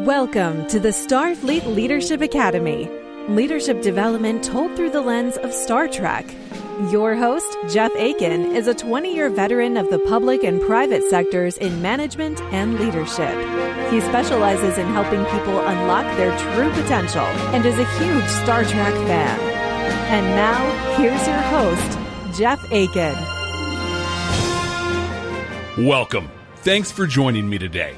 Welcome to the Starfleet Leadership Academy. Leadership development told through the lens of Star Trek. Your host, Jeff Akin, is a 20-year veteran of the public and private sectors in management and leadership. He specializes in helping people unlock their true potential and is a huge Star Trek fan. And now, here's your host, Jeff Akin. Welcome. Thanks for joining me today.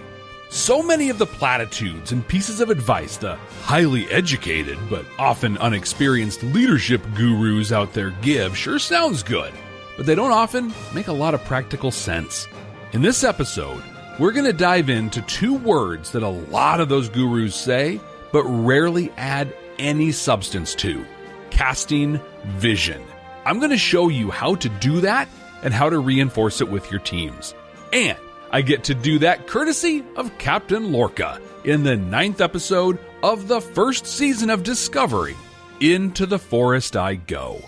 So many of the platitudes and pieces of advice the highly educated but often unexperienced leadership gurus out there give sure sounds good, but they don't often make a lot of practical sense. In this episode, we're going to dive into two words that a lot of those gurus say, but rarely add any substance to: casting vision. I'm going to show you how to do that and how to reinforce it with your teams. And I get to do that courtesy of Captain Lorca in the 9th episode of the first season of Discovery, Into the Forest I Go.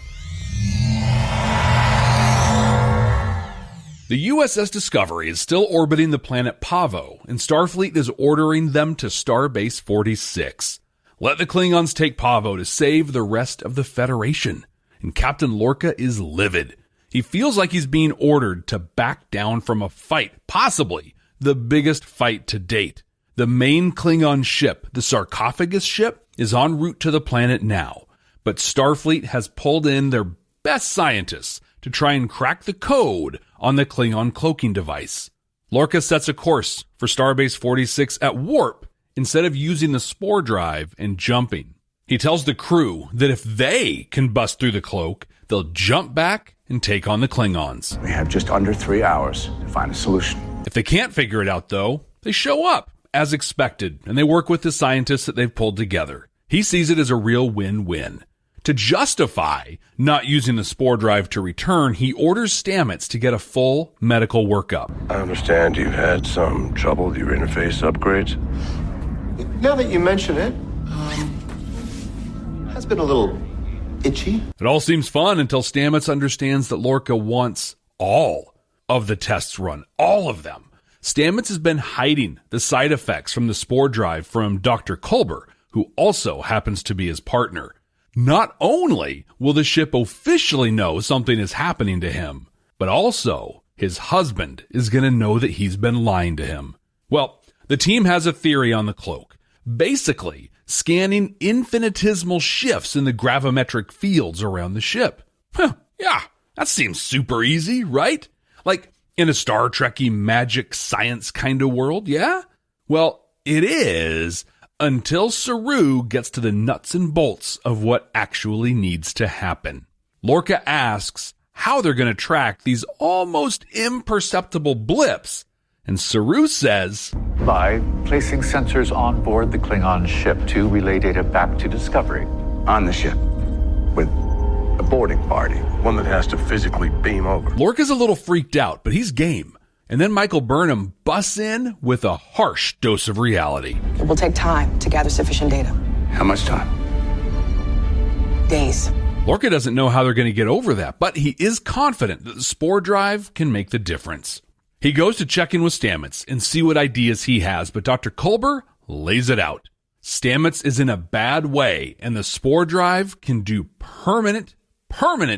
The USS Discovery is still orbiting the planet Pavo, and Starfleet is ordering them to Starbase 46. Let the Klingons take Pavo to save the rest of the Federation, and Captain Lorca is livid. He feels like he's being ordered to back down from a fight, possibly the biggest fight to date. The main Klingon ship, the Sarcophagus ship, is en route to the planet now, but Starfleet has pulled in their best scientists to try and crack the code on the Klingon cloaking device. Lorca sets a course for Starbase 46 at warp instead of using the spore drive and jumping. He tells the crew that if they can bust through the cloak, they'll jump back and take on the Klingons. We have just under 3 hours to find a solution. If they can't figure it out, though, they show up, as expected, and they work with the scientists that they've pulled together. He sees it as a real win-win. To justify not using the spore drive to return, he orders Stamets to get a full medical workup. I understand you've had some trouble with your interface upgrades. Now that you mention it, has been a little itchy. It all seems fun until Stamets understands that Lorca wants all of the tests run, all of them. Stamets has been hiding the side effects from the spore drive from Dr. Culber, who also happens to be his partner. Not only will the ship officially know something is happening to him, but also his husband is going to know that he's been lying to him. Well, the team has a theory on the cloak. Basically, scanning infinitesimal shifts in the gravimetric fields around the ship. Yeah, that seems super easy, right? Like in a Star Trek-y magic science kind of world, yeah? Well, it is until Saru gets to the nuts and bolts of what actually needs to happen. Lorca asks how they're going to track these almost imperceptible blips, and Saru says, by placing sensors on board the Klingon ship to relay data back to Discovery. On the ship, with a boarding party. One that has to physically beam over. Lorca's a little freaked out, but he's game. And then Michael Burnham busts in with a harsh dose of reality. It will take time to gather sufficient data. How much time? Days. Lorca doesn't know how they're going to get over that, but he is confident that the spore drive can make the difference. He goes to check in with Stamets and see what ideas he has, but Dr. Culber lays it out. Stamets is in a bad way, and the spore drive can do permanent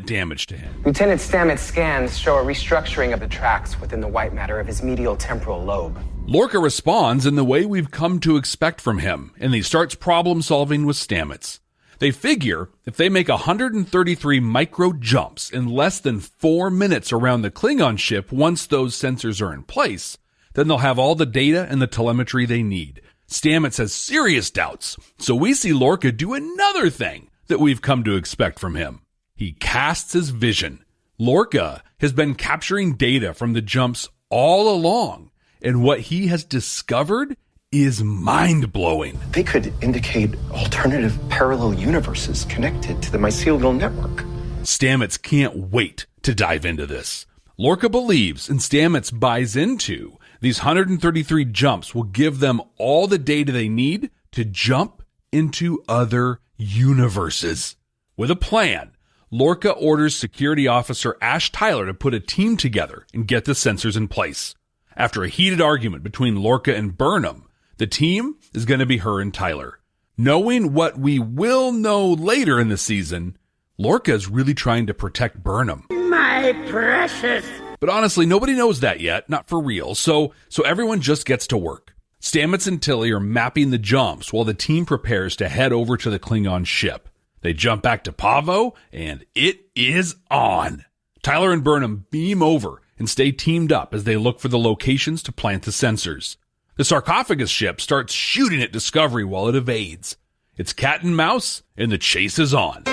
damage to him. Lieutenant Stamets' scans show a restructuring of the tracks within the white matter of his medial temporal lobe. Lorca responds in the way we've come to expect from him, and he starts problem solving with Stamets. They figure if they make 133 micro jumps in less than 4 minutes around the Klingon ship once those sensors are in place, then they'll have all the data and the telemetry they need. Stamets has serious doubts, so we see Lorca do another thing that we've come to expect from him. He casts his vision. Lorca has been capturing data from the jumps all along, and what he has discovered is mind-blowing. They could indicate alternative parallel universes connected to the mycelial network. Stamets can't wait to dive into this. Lorca believes, and Stamets buys into, these 133 jumps will give them all the data they need to jump into other universes. With a plan, Lorca orders Security Officer Ash Tyler to put a team together and get the sensors in place. After a heated argument between Lorca and Burnham, The team is going to be her and Tyler. Knowing what we will know later in the season, Lorca is really trying to protect Burnham. My precious. But honestly, nobody knows that yet, not for real, so everyone just gets to work. Stamets and Tilly are mapping the jumps while the team prepares to head over to the Klingon ship. They jump back to Pavo, and it is on. Tyler and Burnham beam over and stay teamed up as they look for the locations to plant the sensors. The sarcophagus ship starts shooting at Discovery while it evades. It's cat and mouse, and the chase is on.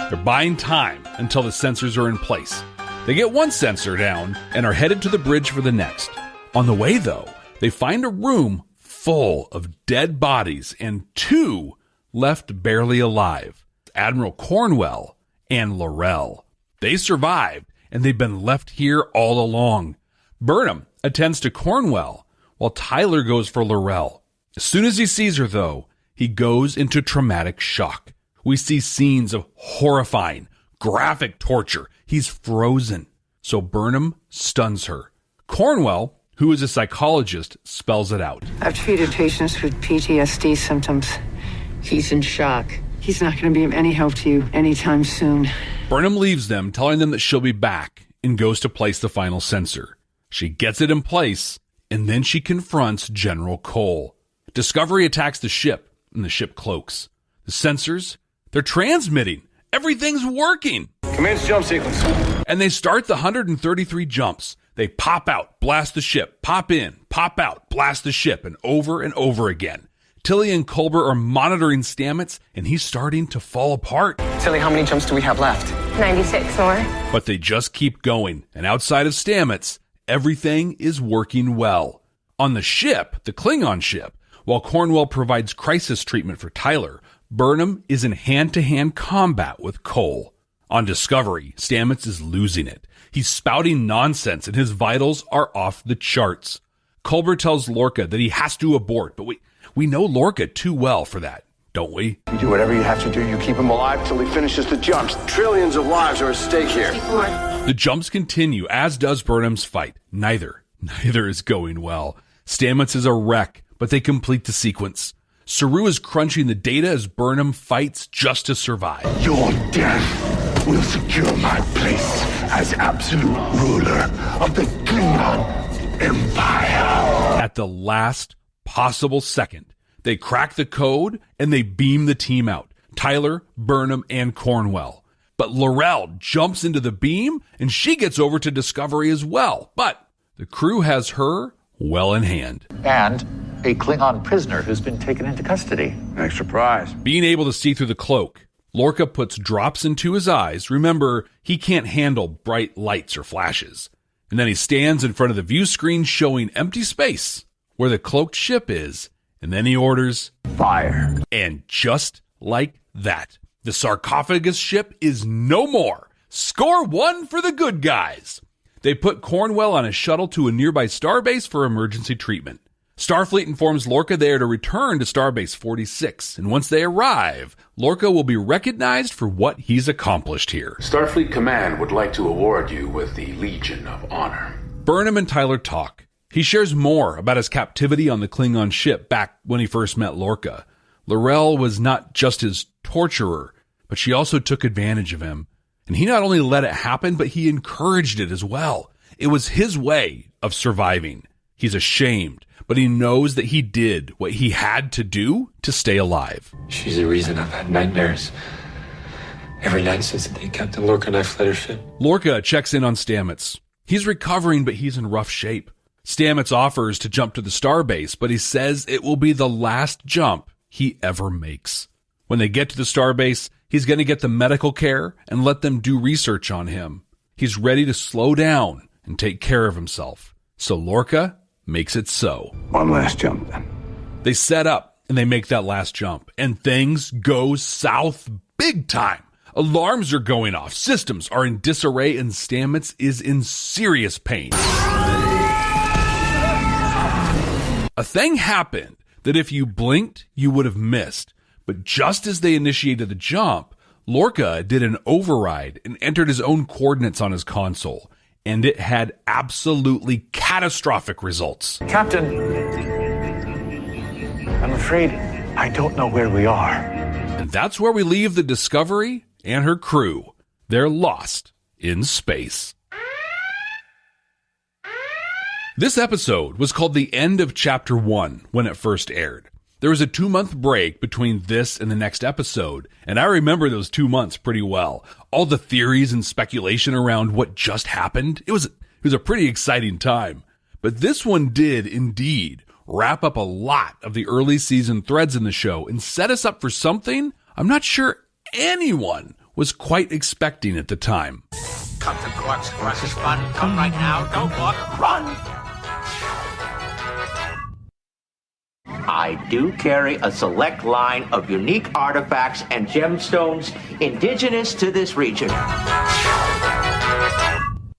They're buying time until the sensors are in place. They get one sensor down and are headed to the bridge for the next. On the way, though, they find a room full of dead bodies and two left barely alive, Admiral Cornwell and Laurel. They survived, and they've been left here all along. Burnham attends to Cornwell, while Tyler goes for Laurel. As soon as he sees her, though, he goes into traumatic shock. We see scenes of horrifying, graphic torture. He's frozen, so Burnham stuns her. Cornwell, who is a psychologist, spells it out. I've treated patients with PTSD symptoms. He's in shock. He's not going to be of any help to you anytime soon. Burnham leaves them, telling them that she'll be back, and goes to place the final sensor. She gets it in place, and then she confronts General Cole. Discovery attacks the ship, and the ship cloaks. The sensors, they're transmitting. Everything's working. Commence jump sequence. And they start the 133 jumps. They pop out, blast the ship, pop in, pop out, blast the ship, and over again. Tilly and Culber are monitoring Stamets, and he's starting to fall apart. Tilly, how many jumps do we have left? 96 more. But they just keep going, and outside of Stamets, everything is working well. On the ship, the Klingon ship, while Cornwell provides crisis treatment for Tyler, Burnham is in hand-to-hand combat with Cole. On Discovery, Stamets is losing it. He's spouting nonsense, and his vitals are off the charts. Culber tells Lorca that he has to abort, but we know Lorca too well for that, don't we? You do whatever you have to do. You keep him alive till he finishes the jumps. Trillions of lives are at stake here. The jumps continue, as does Burnham's fight. Neither is going well. Stamets is a wreck, but they complete the sequence. Saru is crunching the data as Burnham fights just to survive. Your death will secure my place as absolute ruler of the Klingon Empire. At the last possible second, they crack the code and they beam the team out. Tyler, Burnham, and Cornwell. But Laurel jumps into the beam and she gets over to Discovery as well. But the crew has her well in hand. And a Klingon prisoner who's been taken into custody. Extra prize. Being able to see through the cloak, Lorca puts drops into his eyes. Remember, he can't handle bright lights or flashes. And then he stands in front of the view screen showing empty space where the cloaked ship is. And then he orders Fire. And just like that, the sarcophagus ship is no more. Score one for the good guys. They put Cornwell on a shuttle to a nearby starbase for emergency treatment. Starfleet informs Lorca they are to return to Starbase 46, and once they arrive, Lorca will be recognized for what he's accomplished here. Starfleet Command would like to award you with the Legion of Honor. Burnham and Tyler talk. He shares more about his captivity on the Klingon ship back when he first met Lorca. Laurel was not just his torturer, but she also took advantage of him. And he not only let it happen, but he encouraged it as well. It was his way of surviving. He's ashamed, but he knows that he did what he had to do to stay alive. She's the reason I've had nightmares every night since the day Captain Lorca and I fled her ship. Lorca checks in on Stamets. He's recovering, but he's in rough shape. Stamets offers to jump to the starbase, but he says it will be the last jump he ever makes. When they get to the starbase, he's going to get the medical care and let them do research on him. He's ready to slow down and take care of himself. So Lorca makes it so. One last jump, then. They set up and they make that last jump, and things go south big time. Alarms are going off, systems are in disarray, and Stamets is in serious pain. A thing happened that if you blinked, you would have missed. But just as they initiated the jump, Lorca did an override and entered his own coordinates on his console. and it had absolutely catastrophic results. Captain, I'm afraid I don't know where we are. And that's where we leave the Discovery and her crew. They're lost in space. This episode was called The End of Chapter 1 when it first aired. There was a 2-month break between this and the next episode, and I remember those 2 months pretty well. All the theories and speculation around what just happened, it was a pretty exciting time. But this one did indeed wrap up a lot of the early season threads in the show and set us up for something I'm not sure anyone was quite expecting at the time. Come to Quark's Crush's fun. Come right now. Don't walk. Run! I do carry a select line of unique artifacts and gemstones indigenous to this region.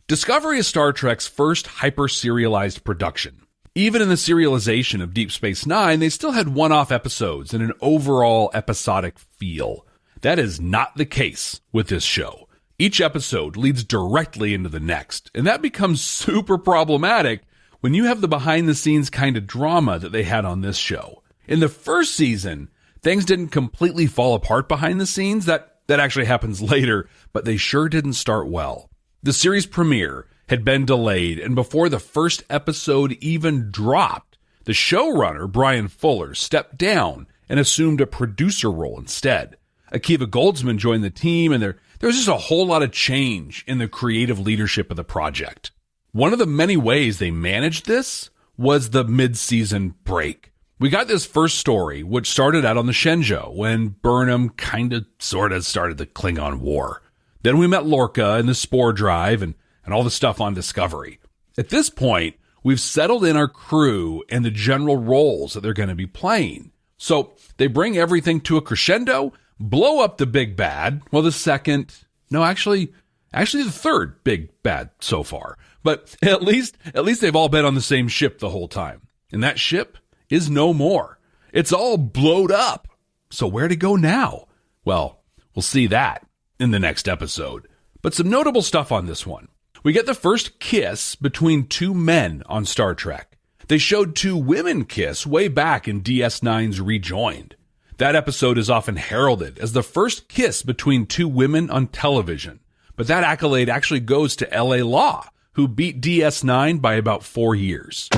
Discovery is Star Trek's first hyper-serialized production. Even in the serialization of Deep Space Nine, they still had one-off episodes and an overall episodic feel. That is not the case with this show. Each episode leads directly into the next, and that becomes super problematic when you have the behind-the-scenes kind of drama that they had on this show. In the first season, things didn't completely fall apart behind the scenes. That actually happens later, but they sure didn't start well. The series premiere had been delayed, and before the first episode even dropped, the showrunner, Brian Fuller, stepped down and assumed a producer role instead. Akiva Goldsman joined the team, and there was just a whole lot of change in the creative leadership of the project. One of the many ways they managed this was the mid-season break. We got this first story, which started out on the Shenzhou, when Burnham sort of started the Klingon War. Then we met Lorca and the Spore Drive and all the stuff on Discovery. At this point, we've settled in our crew and the general roles that they're going to be playing. So they bring everything to a crescendo, blow up the big bad, well, the third big bad so far. But at least they've all been on the same ship the whole time. And that ship is no more. It's all blowed up. So where to go now? Well, we'll see that in the next episode. But some notable stuff on this one. We get the first kiss between two men on Star Trek. They showed two women kiss way back in DS9's Rejoined. That episode is often heralded as the first kiss between two women on television. But that accolade actually goes to L.A. Law, who beat DS9 by about 4 years.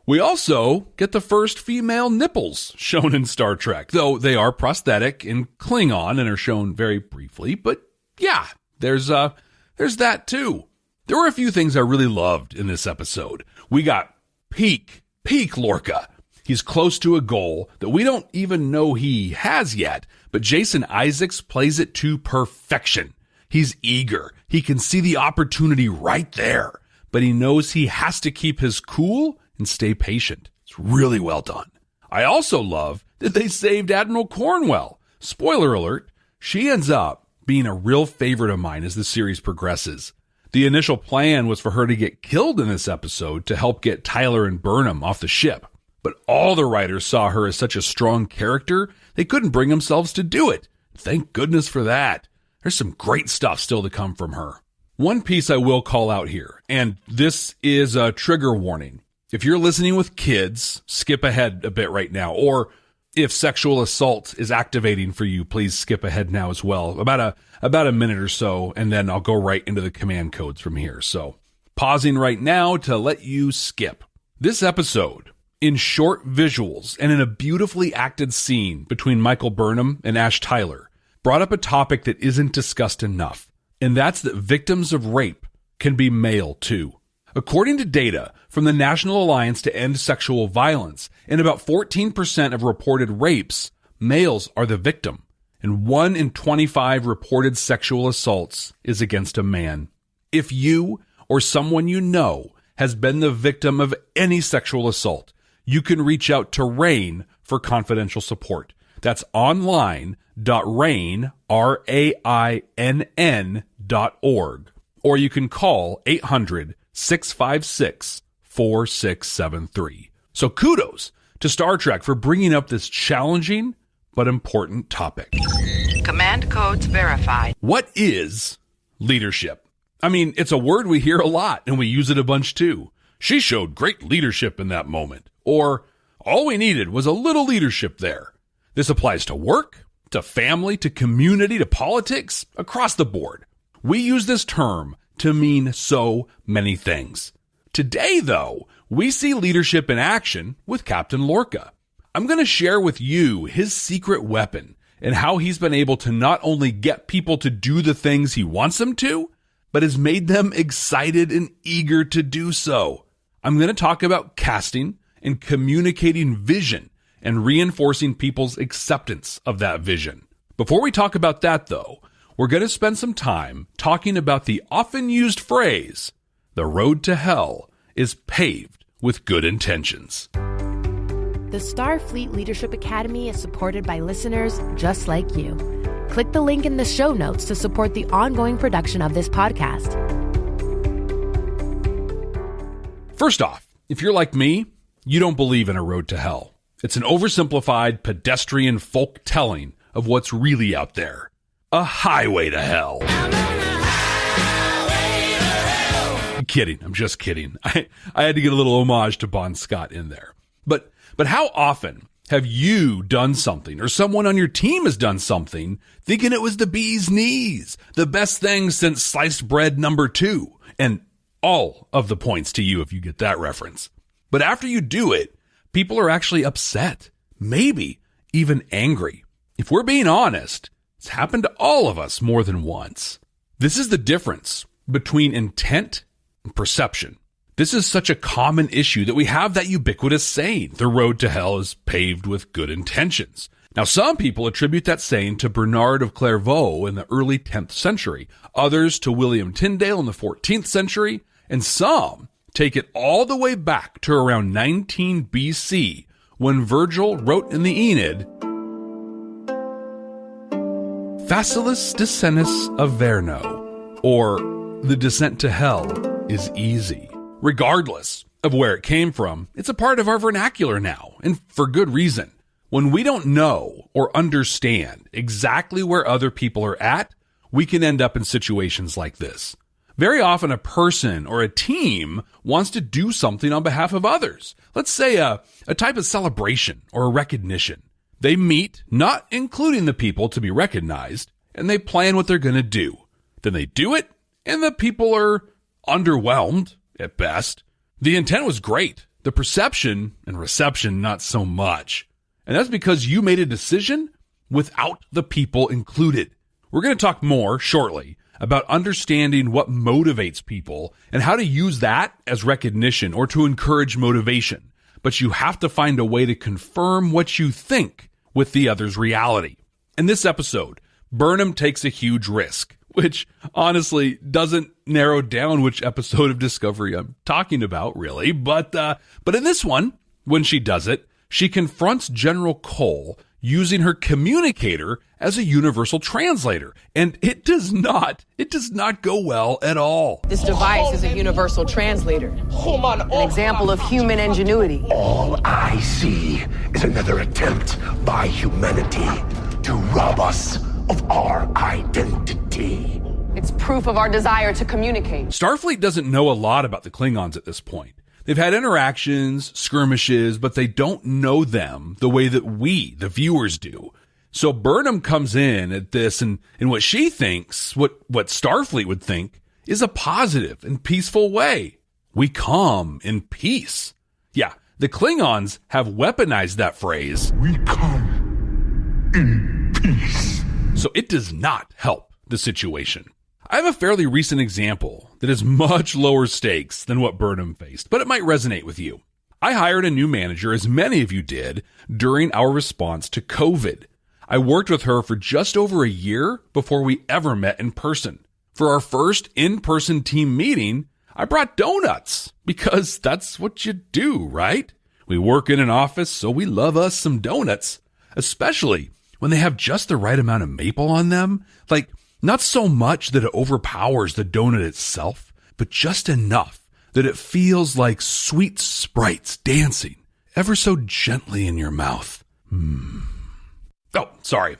We also get the first female nipples shown in Star Trek, though they are prosthetic in Klingon and are shown very briefly. But yeah, there's that too. There were a few things I really loved in this episode. We got peak Lorca. He's close to a goal that we don't even know he has yet, but Jason Isaacs plays it to perfection. He's eager. He can see the opportunity right there, but he knows he has to keep his cool and stay patient. It's really well done. I also love that they saved Admiral Cornwell. Spoiler alert, she ends up being a real favorite of mine as the series progresses. The initial plan was for her to get killed in this episode to help get Tyler and Burnham off the ship. But all the writers saw her as such a strong character, they couldn't bring themselves to do it. Thank goodness for that. There's some great stuff still to come from her. One piece I will call out here, and this is a trigger warning. If you're listening with kids, skip ahead a bit right now. Or if sexual assault is activating for you, please skip ahead now as well. About a minute or so, and then I'll go right into the command codes from here. So pausing right now to let you skip. This episode, in short visuals and in a beautifully acted scene between Michael Burnham and Ash Tyler, brought up a topic that isn't discussed enough, and that's that victims of rape can be male too. According to data from the National Alliance to End Sexual Violence, in about 14% of reported rapes, males are the victim, and 1 in 25 reported sexual assaults is against a man. If you or someone you know has been the victim of any sexual assault, you can reach out to RAINN for confidential support. That's online.rainn.org, or you can call 800-656-4673. So kudos to Star Trek for bringing up this challenging but important topic. Command codes verified. What is Leadership. I mean, it's a word we hear a lot and we use it a bunch too. She showed great leadership in that moment. Or, all we needed was a little leadership there. This applies to work, to family, to community, to politics, across the board. We use this term to mean so many things. Today, though, we see leadership in action with Captain Lorca. I'm going to share with you his secret weapon and how he's been able to not only get people to do the things he wants them to, but has made them excited and eager to do so. I'm going to talk about casting and communicating vision and reinforcing people's acceptance of that vision. Before we talk about that, though, we're going to spend some time talking about the often used phrase, the road to hell is paved with good intentions. The Starfleet Leadership Academy is supported by listeners just like you. Click the link in the show notes to support the ongoing production of this podcast. First off, if you're like me, you don't believe in a road to hell. It's an oversimplified, pedestrian folk telling of what's really out there. A highway to hell. Kidding. I'm just kidding. I had to get a little homage to Bon Scott in there. But how often have you done something or someone on your team has done something thinking it was the bee's knees, the best thing since sliced bread number 2, and all of the points to you if you get that reference. But after you do it, people are actually upset, maybe even angry. If we're being honest, it's happened to all of us more than once. This is the difference between intent and perception. This is such a common issue that we have that ubiquitous saying, the road to hell is paved with good intentions. Now, some people attribute that saying to Bernard of Clairvaux in the early 10th century, others to William Tyndale in the 14th century, and some take it all the way back to around 19 BC when Virgil wrote in the Aeneid, Facilis descensus Averno, or the descent to hell is easy. Regardless of where it came from, it's a part of our vernacular now, and for good reason. When we don't know or understand exactly where other people are at, we can end up in situations like this. Very often a person or a team wants to do something on behalf of others. Let's say a type of celebration or a recognition. They meet, not including the people to be recognized, and they plan what they're going to do. Then they do it, and the people are underwhelmed at best. The intent was great. The perception and reception, not so much. And that's because you made a decision without the people included. We're going to talk more shortly about understanding what motivates people and how to use that as recognition or to encourage motivation. But you have to find a way to confirm what you think with the other's reality. In this episode, Burnham takes a huge risk, which honestly doesn't narrow down which episode of Discovery I'm talking about, really. But in this one, when she does it, she confronts General Cole using her communicator as a universal translator. And it does not go well at all. This device is a universal translator, an example of human ingenuity. All I see is another attempt by humanity to rob us of our identity. It's proof of our desire to communicate. Starfleet doesn't know a lot about the Klingons at this point. They've had interactions, skirmishes, but they don't know them the way that we, the viewers, do. So Burnham comes in at this and in what she thinks, what Starfleet would think, is a positive and peaceful way. We come in peace. Yeah, the Klingons have weaponized that phrase. We come in peace. So it does not help the situation. I have a fairly recent example that is much lower stakes than what Burnham faced, but it might resonate with you. I hired a new manager, as many of you did, during our response to COVID. I worked with her for just over a year before we ever met in person. For our first in-person team meeting, I brought donuts because that's what you do, right? We work in an office, so we love us some donuts, especially when they have just the right amount of maple on them. Like, not so much that it overpowers the donut itself, but just enough that it feels like sweet sprites dancing ever so gently in your mouth. Oh, sorry.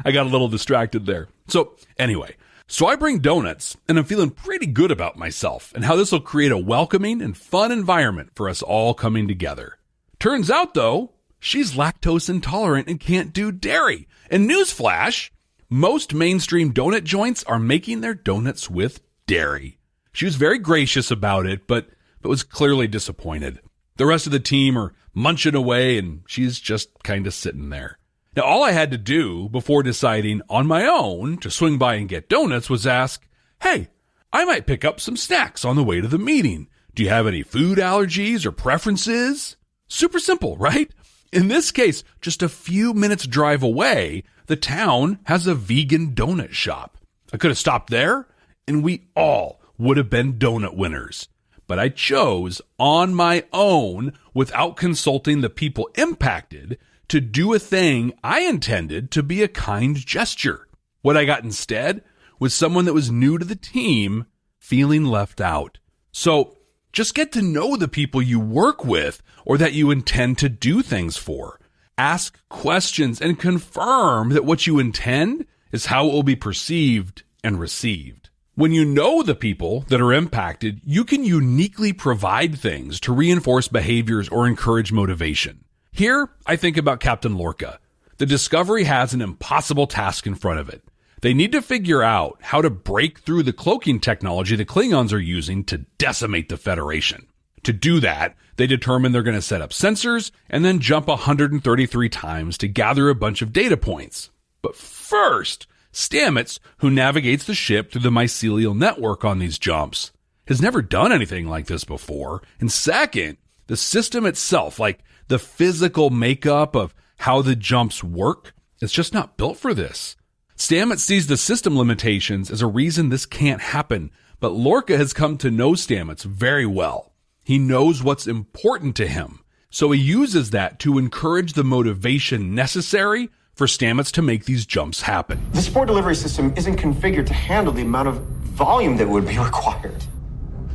I got a little distracted there. So anyway, So I bring donuts, and I'm feeling pretty good about myself and how this will create a welcoming and fun environment for us all coming together. Turns out, though, she's lactose intolerant and can't do dairy. And newsflash, most mainstream donut joints are making their donuts with dairy. She was very gracious about it, but was clearly disappointed. The rest of the team are munching away, and she's just kind of sitting there. Now, all I had to do before deciding on my own to swing by and get donuts was ask, hey, I might pick up some snacks on the way to the meeting. Do you have any food allergies or preferences? Super simple, right? In this case, just a few minutes drive away, the town has a vegan donut shop. I could have stopped there, and we all would have been donut winners. But I chose on my own, without consulting the people impacted, to do a thing I intended to be a kind gesture. What I got instead was someone that was new to the team feeling left out. So just get to know the people you work with or that you intend to do things for. Ask questions and confirm that what you intend is how it will be perceived and received. When you know the people that are impacted, you can uniquely provide things to reinforce behaviors or encourage motivation. Here, I think about Captain Lorca. The Discovery has an impossible task in front of it. They need to figure out how to break through the cloaking technology the Klingons are using to decimate the Federation. To do that, they determine they're going to set up sensors and then jump 133 times to gather a bunch of data points. But first, Stamets, who navigates the ship through the mycelial network on these jumps, has never done anything like this before. And second, the system itself, like the physical makeup of how the jumps work, it's just not built for this. Stamets sees the system limitations as a reason this can't happen, but Lorca has come to know Stamets very well. He knows what's important to him, so he uses that to encourage the motivation necessary for Stamets to make these jumps happen. The spore delivery system isn't configured to handle the amount of volume that would be required.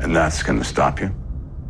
And that's going to stop you?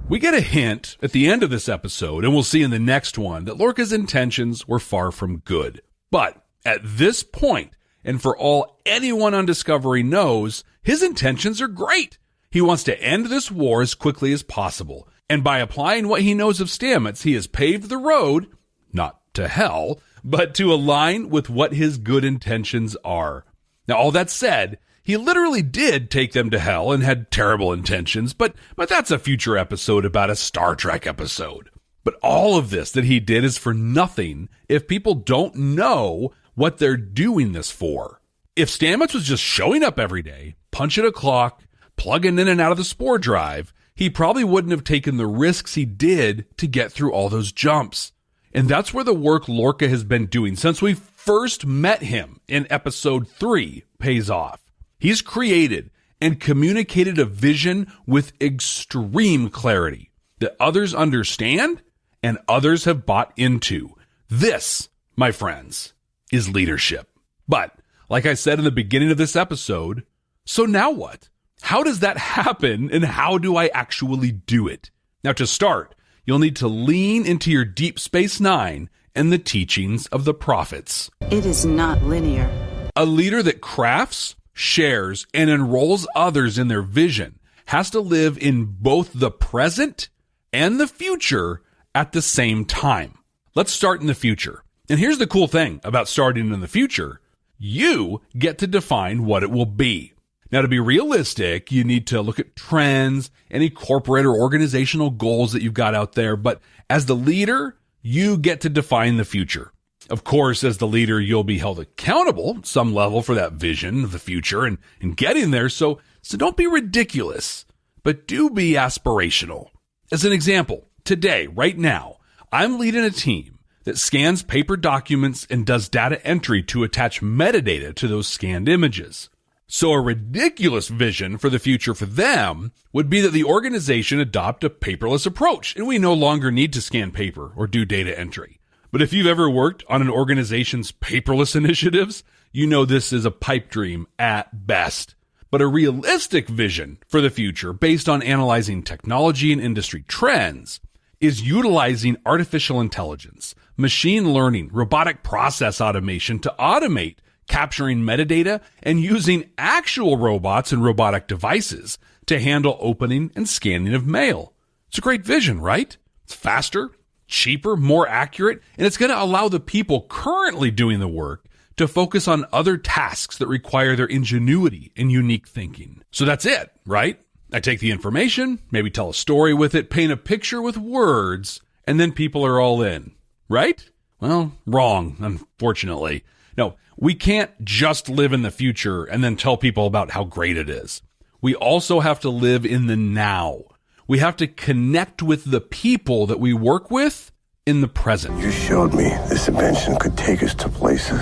We get a hint at the end of this episode, and we'll see in the next one, that Lorca's intentions were far from good. But at this point, and for all anyone on Discovery knows, his intentions are great. He wants to end this war as quickly as possible. And by applying what he knows of Stamets, he has paved the road, not to hell, but to align with what his good intentions are. Now, all that said, he literally did take them to hell and had terrible intentions, but that's a future episode about a Star Trek episode. But all of this that he did is for nothing if people don't know what they're doing this for. If Stamets was just showing up every day, punching a clock, plugging in and out of the spore drive, he probably wouldn't have taken the risks he did to get through all those jumps. And that's where the work Lorca has been doing since we first met him in episode 3 pays off. He's created and communicated a vision with extreme clarity that others understand and others have bought into. This, my friends, is leadership. But, like I said in the beginning of this episode, so now what? How does that happen, and how do I actually do it? Now, to start, you'll need to lean into your Deep Space Nine and the teachings of the prophets. It is not linear. A leader that crafts, shares, and enrolls others in their vision has to live in both the present and the future at the same time. Let's start in the future. And here's the cool thing about starting in the future. You get to define what it will be. Now, to be realistic, you need to look at trends, any corporate or organizational goals that you've got out there. But as the leader, you get to define the future. Of course, as the leader, you'll be held accountable at some level for that vision of the future and getting there. So don't be ridiculous, but do be aspirational. As an example, today, right now, I'm leading a team that scans paper documents and does data entry to attach metadata to those scanned images. So a ridiculous vision for the future for them would be that the organization adopt a paperless approach, and we no longer need to scan paper or do data entry. But if you've ever worked on an organization's paperless initiatives, you know this is a pipe dream at best. But a realistic vision for the future based on analyzing technology and industry trends is utilizing artificial intelligence, machine learning, robotic process automation to automate capturing metadata, and using actual robots and robotic devices to handle opening and scanning of mail. It's a great vision, right? It's faster, cheaper, more accurate, and it's going to allow the people currently doing the work to focus on other tasks that require their ingenuity and unique thinking. So that's it, right? I take the information, maybe tell a story with it, paint a picture with words, and then people are all in, right? Well, wrong, unfortunately. No, we can't just live in the future and then tell people about how great it is. We also have to live in the now. We have to connect with the people that we work with in the present. You showed me this invention could take us to places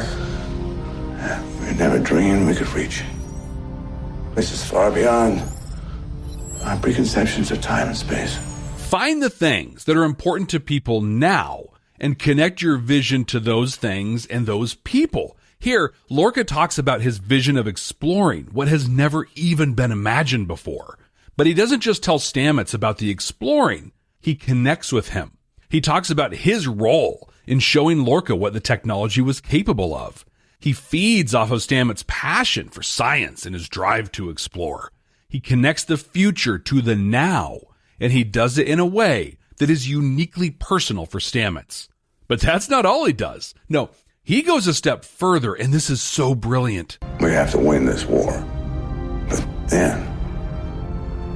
we never dreamed we could reach. Places far beyond our preconceptions of time and space. Find the things that are important to people now and connect your vision to those things and those people. Here, Lorca talks about his vision of exploring what has never even been imagined before. But he doesn't just tell Stamets about the exploring. He connects with him. He talks about his role in showing Lorca what the technology was capable of. He feeds off of Stamets' passion for science and his drive to explore. He connects the future to the now, and he does it in a way that is uniquely personal for Stamets. But that's not all he does. No, he goes a step further, and this is so brilliant. We have to win this war. But then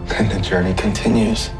the journey continues.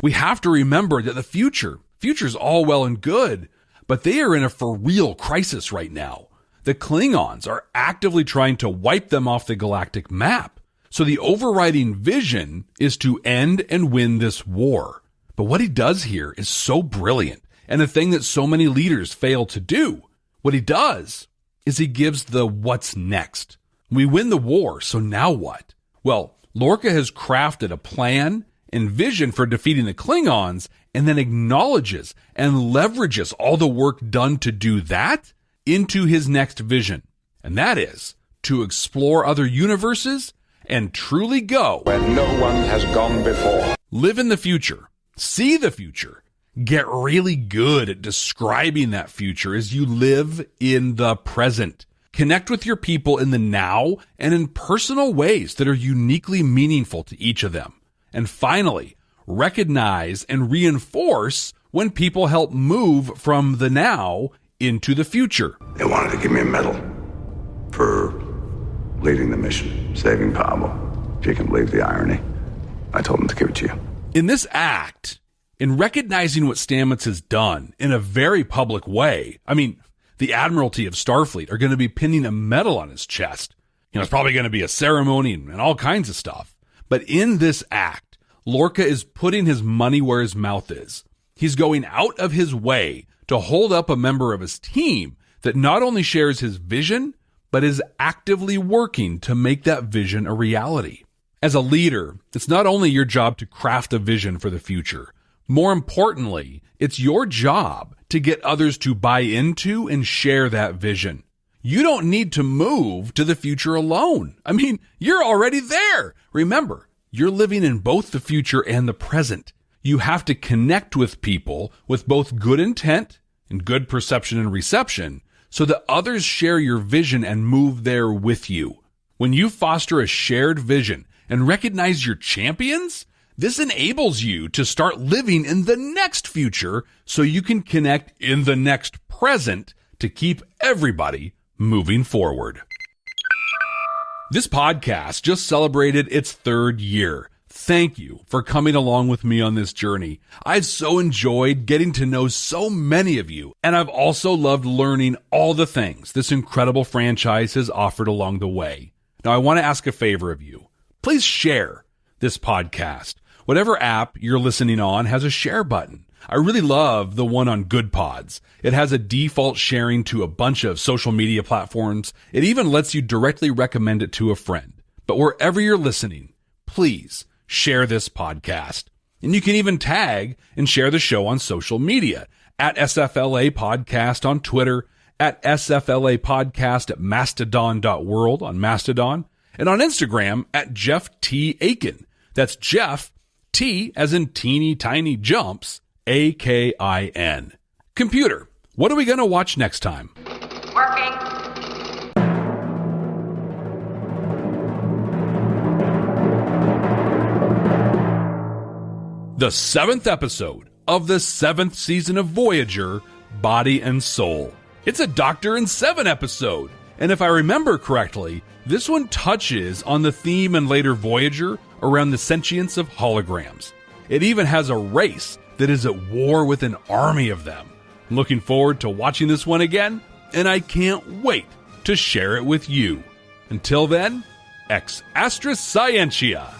We have to remember that the future's all well and good, but they are in a for real crisis right now. The Klingons are actively trying to wipe them off the galactic map. So the overriding vision is to end and win this war. But what he does here is so brilliant, and a thing that so many leaders fail to do. What he does is he gives the what's next. We win the war, so now what? Well, Lorca has crafted a plan and vision for defeating the Klingons, and then acknowledges and leverages all the work done to do that into his next vision. And that is to explore other universes and truly go where no one has gone before. Live in the future. See the future. Get really good at describing that future as you live in the present. Connect with your people in the now and in personal ways that are uniquely meaningful to each of them. And finally, recognize and reinforce when people help move from the now into the future. They wanted to give me a medal for leading the mission, saving Pablo. If you can believe the irony, I told them to give it to you. In this act, in recognizing what Stamets has done in a very public way, I mean, the Admiralty of Starfleet are going to be pinning a medal on his chest. It's probably going to be a ceremony and all kinds of stuff. But in this act, Lorca is putting his money where his mouth is. He's going out of his way to hold up a member of his team that not only shares his vision, but is actively working to make that vision a reality. As a leader, it's not only your job to craft a vision for the future. More importantly, it's your job to get others to buy into and share that vision. You don't need to move to the future alone. I mean, you're already there. Remember, you're living in both the future and the present. You have to connect with people with both good intent and good perception and reception so that others share your vision and move there with you. When you foster a shared vision and recognize your champions, this enables you to start living in the next future so you can connect in the next present to keep everybody moving forward. This podcast just celebrated its 3rd year. Thank you for coming along with me on this journey. I've so enjoyed getting to know so many of you, and I've also loved learning all the things this incredible franchise has offered along the way. Now, I want to ask a favor of you. Please share this podcast. Whatever app you're listening on has a share button. I really love the one on Good Pods. It has a default sharing to a bunch of social media platforms. It even lets you directly recommend it to a friend. But wherever you're listening, please share this podcast. And you can even tag and share the show on social media at SFLA Podcast on Twitter, at SFLA Podcast at mastodon.world on Mastodon, and on Instagram at Jeff T. Akin. That's Jeff, T as in teeny tiny jumps, A-K-I-N. Computer, what are we going to watch next time? Working. the 7th episode of the 7th season of Voyager, Body and Soul. It's a Doctor and Seven episode, and if I remember correctly, this one touches on the theme in later Voyager around the sentience of holograms. It even has a race that is at war with an army of them. I'm looking forward to watching this one again, and I can't wait to share it with you. Until then, ex astra scientia.